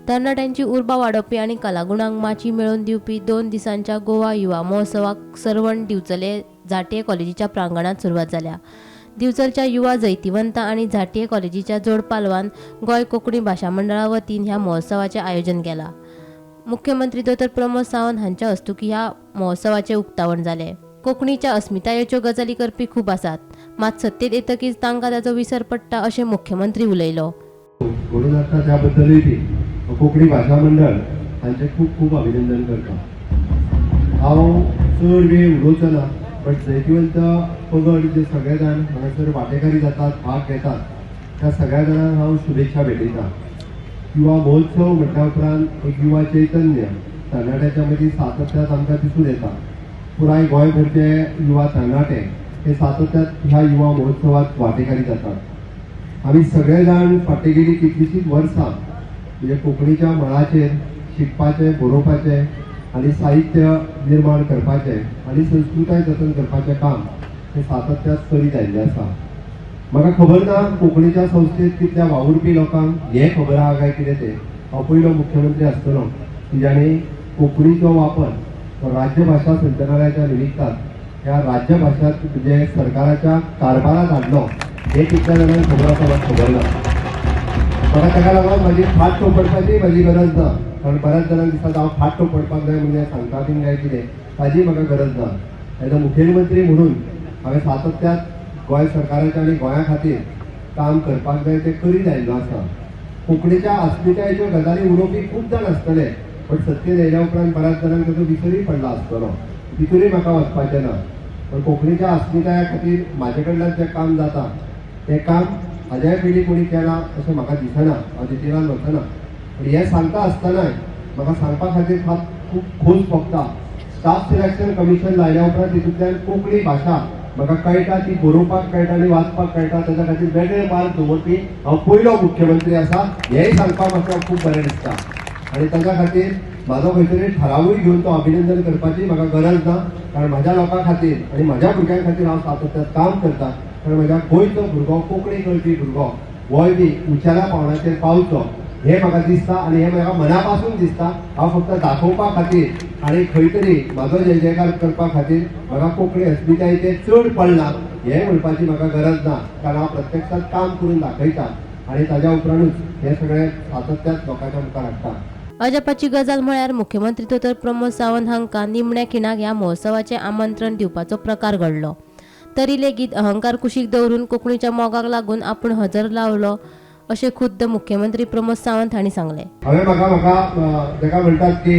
तरणाट्यांची उर्बा वाडोवपी आणि कलागुणांक माची मेळोवन दिवपी 2 दिसांच्या गोवा युवा महोत्सवाक सरवण दिवचले झांटये कॉलेजीच्या प्रांगणात सुरवात जाल्या। दिवचलच्या युवा जैतिवंत आणि झांटये कॉलेजीच्या जोड पालवान गोय कोंकणी भाशा मंडळा वतीन ह्या महोत्सवाचे आयोजन केला। मुख्यमंत्री डॉ प्रमोद सावंत हांच्या हस्तुकी ह्या महोत्सवाचे उक्तावण जाले। कोंकणीच्या अस्मितायेच्यो गजाली करपी खूब आसात, मात सत्तेत येतकीच तांकां ताचो विसर पडटा अशें मुख्यमंत्री उलयलो। म्हणून आता त्याबद्दलही ती कोंकणी भाशा मंडळ हांचे खूब खूब अभिनंदन करता। हांव चड वेळ उलोवचो ना, बट जैतिवंत पंगड जे सगळे जाण हांगासर वांटेकारी जातात, भाग घेतात, त्या सगळ्या जाणांक हांव शुभेच्छा भेटयता। युवा महोत्सव म्हटल्या उपरांत एक युवा चैतन्य तरणाट्याच्या मदीं सातत्यात आमकां दिसून येता। पुराय गोंयभरचे युवा तरणाटे हे सातत्यात ह्या युवा महोत्सवात वांटेकारी जातात। आमी सगळे जाण फाटली गेली कितलीशींच वर्सां म्हणजे कोंकणीच्या मळाचेर शिकपाचें, बरोवपाचें आनी साहित्य निर्माण करपाचें आनी संस्कृताय जतन करपाचें काम हे सातत्यात करीत आयिल्लें आसा। म्हाका खबर ना कोंकणीच्या संस्थेत कितल्या वावुरपी लोकांक हें खबर आहा काय कितें तें। हांव पयलो मुख्यमंत्री आसतलो की जाणी कोंकणीचो वापर राज्य भाषा संचालनालयाच्या निमित्तान ह्या राज्य भाशांत म्हणजे सरकाराच्या कारभारात हाडलो हे कितल्या जाणांक खबर आसा म्हाका खबर ना। म्हाका ताका लागून म्हाजी फाट पडपाची म्हाजी गरज ना, कारण बऱ्याच जाणांक दिसता हांव फाट पडपाक जाय म्हणजे सांगता बीन काय कितें ताजी म्हाका गरज ना। एज अ मुखेलमंत्री म्हणून हांवें सातत्यात गोंय सरकाराच्या आनी गोंया खातीर काम करपाक जाय तें करीत आयिल्लो आसा। कोंकणीच्या अस्मितायेच्यो गजाली उलोवपी खूब जाण आसतले, पण सत्तेत येयल्या उपरांत बऱ्याच जाणांक ताचो विसरूय पडला आसतलो, तितूनय म्हाका वचपाचें ना। पण कोंकणीच्या अस्मिताया खातीर म्हाजे कडल्यान जें काम जाता तें काम हाज्याय पयलीं कोणी केलां अशें म्हाका दिसना, हांव डिटेलान वचना। पूण हें सांगता आसतनाय म्हाका सांगपा खातीर खूब खोस भोगता। स्टाफ सिलेक्शन कमिशन लायल्या उपरांत तितूंतल्यान कोंकणी भाशा म्हाका कळटा, ती बरोवपाक कळटा आनी वाचपाक कळटा, ताच्या खातीर वेगळे मार्ग दवरपी हांव पयलो मुख्यमंत्री आसा हेंय सांगपाक म्हाका खूब बरें दिसता। आनी ताच्या खातीर म्हाजो खंय तरी थारावूय घेवन तो अभिनंदन करपाची म्हाका गरज ना, कारण म्हाज्या लोकां खातीर आनी म्हाज्या भुरग्यां खातीर हांव सातत्यात काम करता। कारण म्हाज्या गोंयचो भुरगो, कोंकणी कळपी भुरगो गोंय बी उंचेल्या पावंड्याचेर पावचो हें म्हाका दिसता आनी हें म्हाका मना पासून दिसता। हांव फक्त दाखोवपा खातीर आनी खंय तरी म्हाजो जय जयकार करपा खातीर म्हाका कोंकणी अस्मितायेचेर चड पडना हें म्हणपाची म्हाका गरज ना, कारण हांव प्रत्यक्षात काम करून दाखयता आनी ताज्या उपरांतूच हें सगळें सातत्यात लोकांच्या मुखार हाडटा। अजापाची गजाल म्हळ्यार मुख्यमंत्री डॉ प्रमोद सावंत हांकां निमण्या खिणाक ह्या महोत्सवाचें आमंत्रण दिवपाचो प्रकार घडलो। तरी लेगीत अहंकार कुशीक दवरून कोंकणीच्या मोगाक लागून आपूण हजर लावलो अशें खुद्द मुख्यमंत्री प्रमोद सावंत हांणी सांगलें। हांवें म्हाका जाका म्हणटात की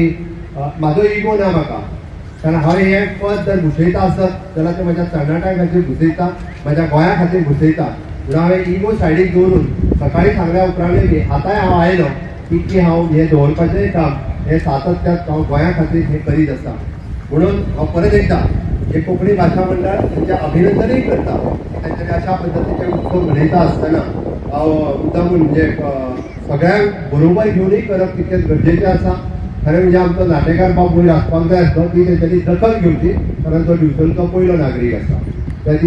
म्हाजो इगो ना म्हाका, कारण हांव हें पद जर घुसयता आसत जाल्यार तें म्हाज्या तरणाट्यां खातीर घुसयता, म्हाज्या गोंया खातीर घुसयता। म्हणून हांवें इगो सायडीक दवरून सकाळीं सांगल्या उपरांतूय बी आतांय हांव आयलो की हांव हें दवरपाचें काम हें सातत्यात हांव गोंया खातीर हें करीत आसा। म्हणून हांव परत एकदा हे कोंकणी भाशा मंडळ तांचें अभिनंदनूय करता। तांच्यानी अशा पद्दतीचे उत्सव मनयता आसतना हांव मुद्दामून म्हणजे सगळ्यांक बरोबर घेवनूय करप तितकेंच गरजेचें आसा। खरें म्हणजे आमचो नाटेकार बाब वयर आसपाक जाय आसलो, ती तेंच्यांनी दखल घेवची, कारण तो दिवचलचो पयलो नागरीक आसा,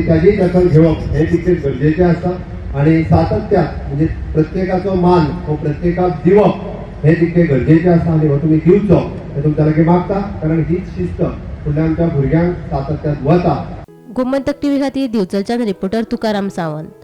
ताजी दखल घेवप हें तितकेंच गरजेचें आसा। आनी सातत्यात म्हणजे प्रत्येकाचो मान हो प्रत्येकाक दिवप हें तितकें गरजेचें आसा आनी हो तुमी दिवचो हें तुमच्या लागीं मागता, कारण हीच शिस्त फुडल्या आमच्या भुरग्यांक सातत्यात वता। गोमंतक टीव्ही खातीर दिवचलच्यान रिपोर्टर तुकाराम सावंत।